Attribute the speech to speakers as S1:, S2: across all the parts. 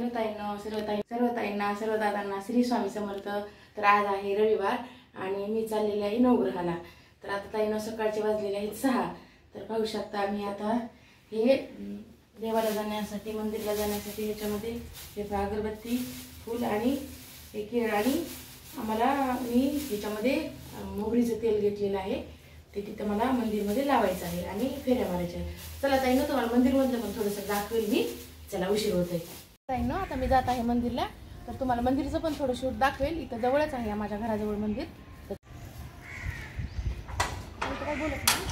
S1: Hello ताईंनो, सर्व ताईंना सर्व दादांना श्री स्वामी समर्थ। तर आज आहे रविवार आणि मी चाललेले आहे नवग्रहाला। तर आता ताईंनो सकाळचे वाजलेले आहेत 6। तर पाहू शकता मी आता हे देवाला जाण्यासाठी मंदिरला जाण्यासाठी ह्याच्यामध्ये हे अगरबत्ती फूल आणि हे केळ आणि आम्हाला मी ह्याच्यामध्ये मोहरीचं तेल घेतलेलं आहे ते तिथं मला मंदिरमध्ये लावायचं आहे आणि फेऱ्या मारायच्या आहे। चला ताईंनो तुम्हाला मंदिरमधलं पण थोडंसं दाखवेल मी। चला उशीर होतोय ताईंनो, आता मी जात आहे मंदिरला। तर तुम्हाला मंदिरचं पण थोडं शूट दाखवेल। इथं जवळच आहे माझ्या घराजवळ मंदिर। काय बोलत नाही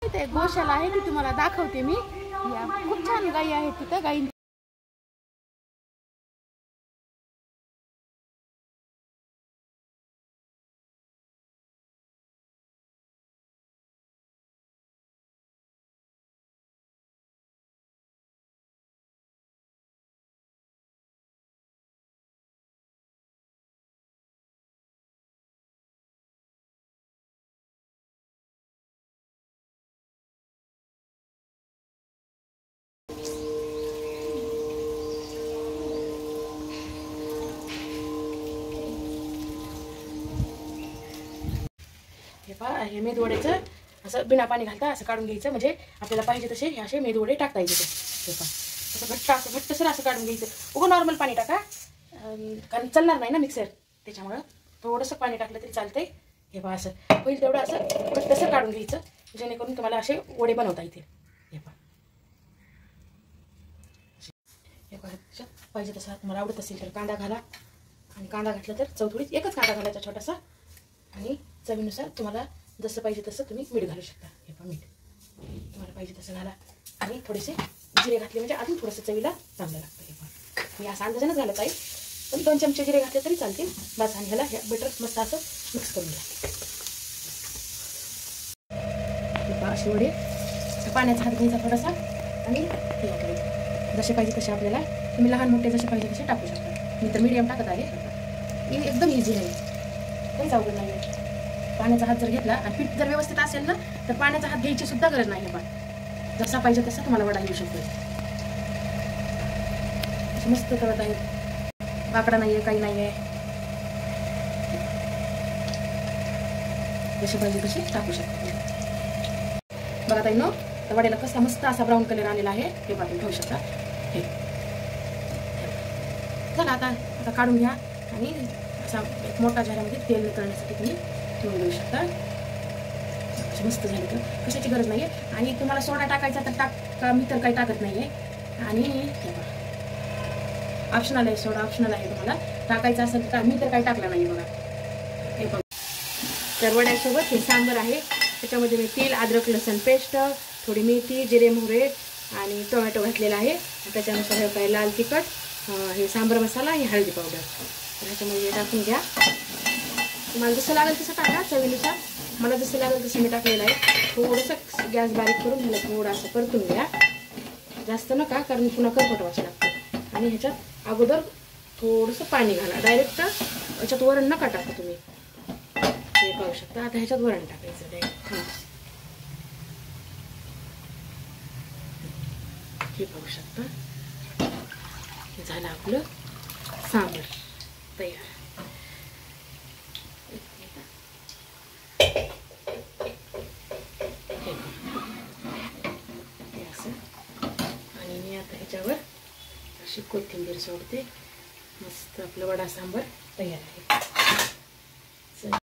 S1: ते गोशाला आहे ती तुम्हाला दाखवते मी। खूप छान गायी आहेत तिथं। गायी हे मेदवड्याचं असं बिना पाणी घालता असं काढून घ्यायचं। म्हणजे आपल्याला पाहिजे तसे हे असे मेदवडे टाकता येते। हे पहा असं घट्टसर असं काढून घ्यायचं। उगं नॉर्मल पाणी टाका कारण चालणार नाही ना मिक्सर, त्याच्यामुळं थोडंसं पाणी टाकलं तरी चालतंय। हे पहा असं होईल तेवढं असं घट्टसर काढून घ्यायचं जेणेकरून तुम्हाला असे वडे बनवता येतील। हे पहा हे पहा पाहिजे तसं तुम्हाला आवडत असेल तर कांदा घाला आणि कांदा घातला तर चौथोडीत एकच कांदा घालायचा छोटासा आणि चवीनुसार तुम्हाला जसं पाहिजे तसं तुम्ही मीठ घालू शकता। हे पण मीठ तुम्हाला पाहिजे तसं घाला आणि थोडेसे जिरे घातले म्हणजे अजून थोडंसं चवीला चांगलं लागतं। हे पण मी असं अंदाजानच घालत आहे, पण 2 चमचे जिरे घातले तरी चालतील बस। आणि ह्याला हे बटर मस्त असं मिक्स करून घ्या। असे वडे पाण्याचा हात घ्यायचा थोडासा आणि हे घालायचं जसे पाहिजे तसे आपल्याला। तुम्ही लहान मोठे जसे पाहिजे तसे टाकू शकता। मी तर मीडियम टाकत आहे। एकदम इझी आहे, काहीच अवघड नाही आहे। पाण्याचा हात जर घेतला आणि पीठ जर व्यवस्थित असेल ना तर पाण्याचा हात घ्यायची सुद्धा गरज नाही। पण जसा पाहिजे तसा तुम्हाला वडा येऊ शकतो। मस्त करत आहेत, बाकडा नाहीये काही नाहीये, जसे पाहिजे तसे टाकू शकतो। बघा ताईंनो तर वड्याला कसा मस्त असा ब्राऊन कलर आलेला आहे। हे पाठवून ठेवू शकता। हे चला आता काढून घ्या आणि असा एक मोठा झाऱ्यामध्ये तेल करण्यासाठी तुम्ही ठेवून देऊ शकता। मस्त झाली तर कशाची गरज नाही आहे। आणि तुम्हाला सोडा टाकायचा तर टाका, मी तर काही टाकत नाही आहे। आणि ऑप्शनल आहे, सोडा ऑप्शनल आहे, तुम्हाला टाकायचं असेल तर मी तर काही टाकलं नाही बघा। हे बघा तर वड्यासोबत हे सांबर आहे। त्याच्यामध्ये मी तेल, अद्रक लसूण पेस्ट, थोडी मेथी, जिरे मोहरे आणि टोमॅटो घातलेला आहे। त्याच्यानुसार हे काय लाल तिखट, हे सांबर मसाला आणि हळदी पावडर ह्याच्यामध्ये टाकून घ्या।
S2: तुम्हाला जसं लागेल तसं टाका चवीनुसार. मला जसं लागेल तसं मी टाकलेलं आहे. थोडंसं गॅस बारीक करून ह्याला थोडं असं परतून घ्या. जास्त नका, कारण पुन्हा करपट वास लागतो. आणि ह्याच्यात अगोदर थोडंसं पाणी घाला. डायरेक्ट ह्याच्यात वरण नका टाका तुम्ही. हे पाहू शकता. आता ह्याच्यात वरण टाकायचं डायरेक्ट. हे पाहू शकता. हे झालं आपलं सांबर तयार. आणि मी आता ह्याच्यावर अशी कोथिंबीर सोडते. मस्त आपलं वडा सांबर तयार आहे.